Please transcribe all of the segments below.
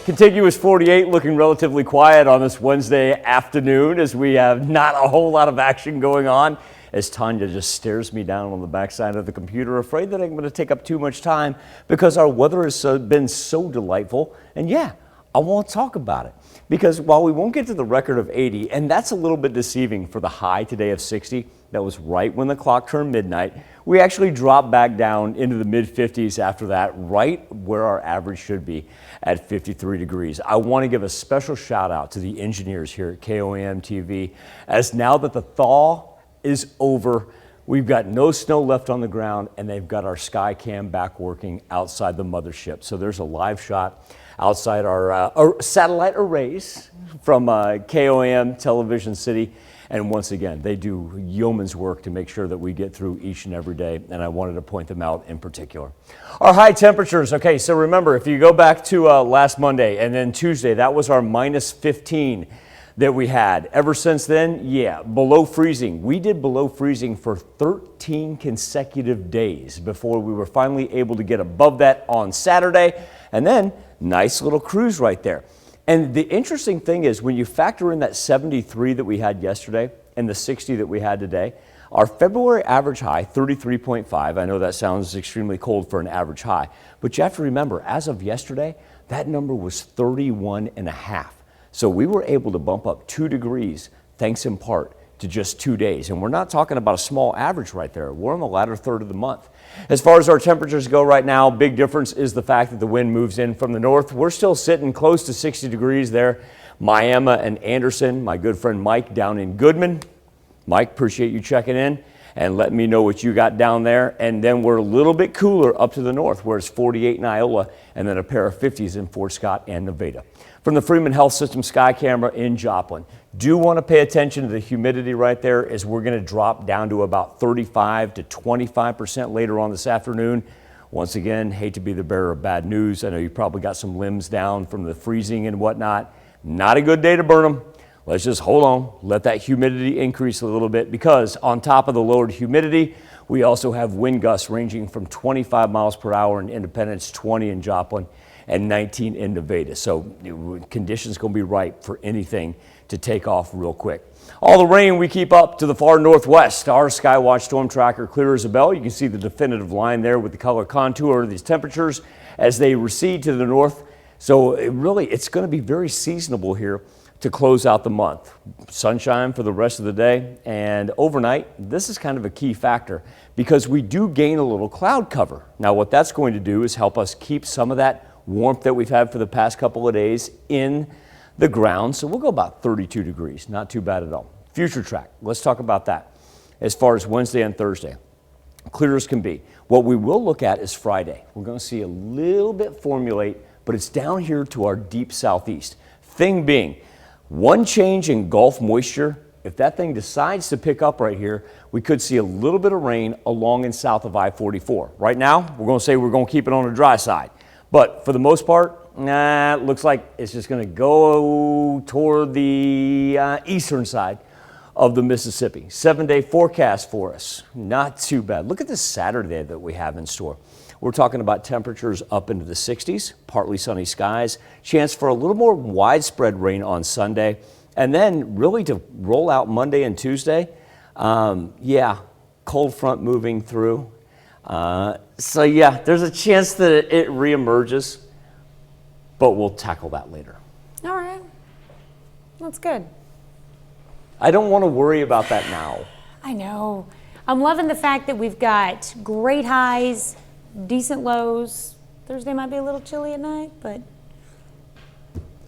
Contiguous 48 looking relatively quiet on this Wednesday afternoon as we have not a whole lot of action going on, as Tanya just stares me down on the backside of the computer, afraid that I'm going to take up too much time because our weather has been so delightful. And yeah, I want to talk about it because while we won't get to the record of 80, and that's a little bit deceiving for the high today of 60, that was right when the clock turned midnight, we actually dropped back down into the mid 50s after that, right where our average should be at 53 degrees. I want to give a special shout out to the engineers here at KOAM TV, as now that the thaw is over, we've got no snow left on the ground, and they've got our sky cam back working outside the mothership. So there's a live shot outside our satellite arrays from KOAM Television City. And once again, they do yeoman's work to make sure that we get through each and every day, and I wanted to point them out in particular. Our high temperatures, okay, so remember, if you go back to last Monday and then Tuesday, that was our minus 15 that we had. Ever since then, yeah, below freezing. We did below freezing for 13 consecutive days before we were finally able to get above that on Saturday, and then nice little cruise right there. And the interesting thing is when you factor in that 73 that we had yesterday and the 60 that we had today, our February average high, 33.5, I know that sounds extremely cold for an average high, but you have to remember, as of yesterday, that number was 31.5. So we were able to bump up 2 degrees, thanks in part to just 2 days. And we're not talking about a small average right there. We're in the latter third of the month. As far as our temperatures go right now, big difference is the fact that the wind moves in from the north. We're still sitting close to 60 degrees there. Miami and Anderson, my good friend Mike down in Goodman. Mike, appreciate you checking in and letting me know what you got down there. And then we're a little bit cooler up to the north, where it's 48 in Iola and then a pair of 50s in Fort Scott and Nevada. From the Freeman Health System Sky Camera in Joplin, do want to pay attention to the humidity right there, as we're going to drop down to about 35 to 25% later on this afternoon. Once again, hate to be the bearer of bad news. I know you probably got some limbs down from the freezing and whatnot. Not a good day to burn them. Let's just hold on, let that humidity increase a little bit, because on top of the lowered humidity, we also have wind gusts ranging from 25 miles per hour in Independence, 20 in Joplin, and 19 in Nevada. So conditions going to be ripe for anything to take off real quick. All the rain we keep up to the far northwest. Our Skywatch Storm Tracker clear as a bell. You can see the definitive line there with the color contour of these temperatures as they recede to the north. So it's going to be very seasonable here to close out the month. Sunshine for the rest of the day, and overnight, this is kind of a key factor because we do gain a little cloud cover. Now what that's going to do is help us keep some of that warmth that we've had for the past couple of days in the ground. So we'll go about 32 degrees, not too bad at all. Future track, let's talk about that. As far as Wednesday and Thursday, clear as can be. What we will look at is Friday. We're going to see a little bit formulate, but it's down here to our deep southeast. Thing being, one change in Gulf moisture, if that thing decides to pick up right here, we could see a little bit of rain along and south of I-44. Right now, we're going to say we're going to keep it on the dry side. But for the most part, it looks like it's just going to go toward the eastern side of the Mississippi. 7-day forecast for us. Not too bad. Look at this Saturday that we have in store. We're talking about temperatures up into the 60s, partly sunny skies, chance for a little more widespread rain on Sunday, and then really to roll out Monday and Tuesday, cold front moving through. So yeah, there's a chance that it reemerges, but we'll tackle that later. All right, that's good. I don't want to worry about that now. I know. I'm loving the fact that we've got great highs, decent lows. Thursday might be a little chilly at night, but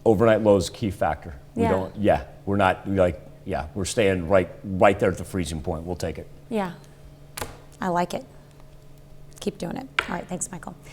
overnight lows key factor. Yeah. We're staying right there at the freezing point. We'll take it. Yeah, I like it. Keep doing it. All right, thanks, Michael.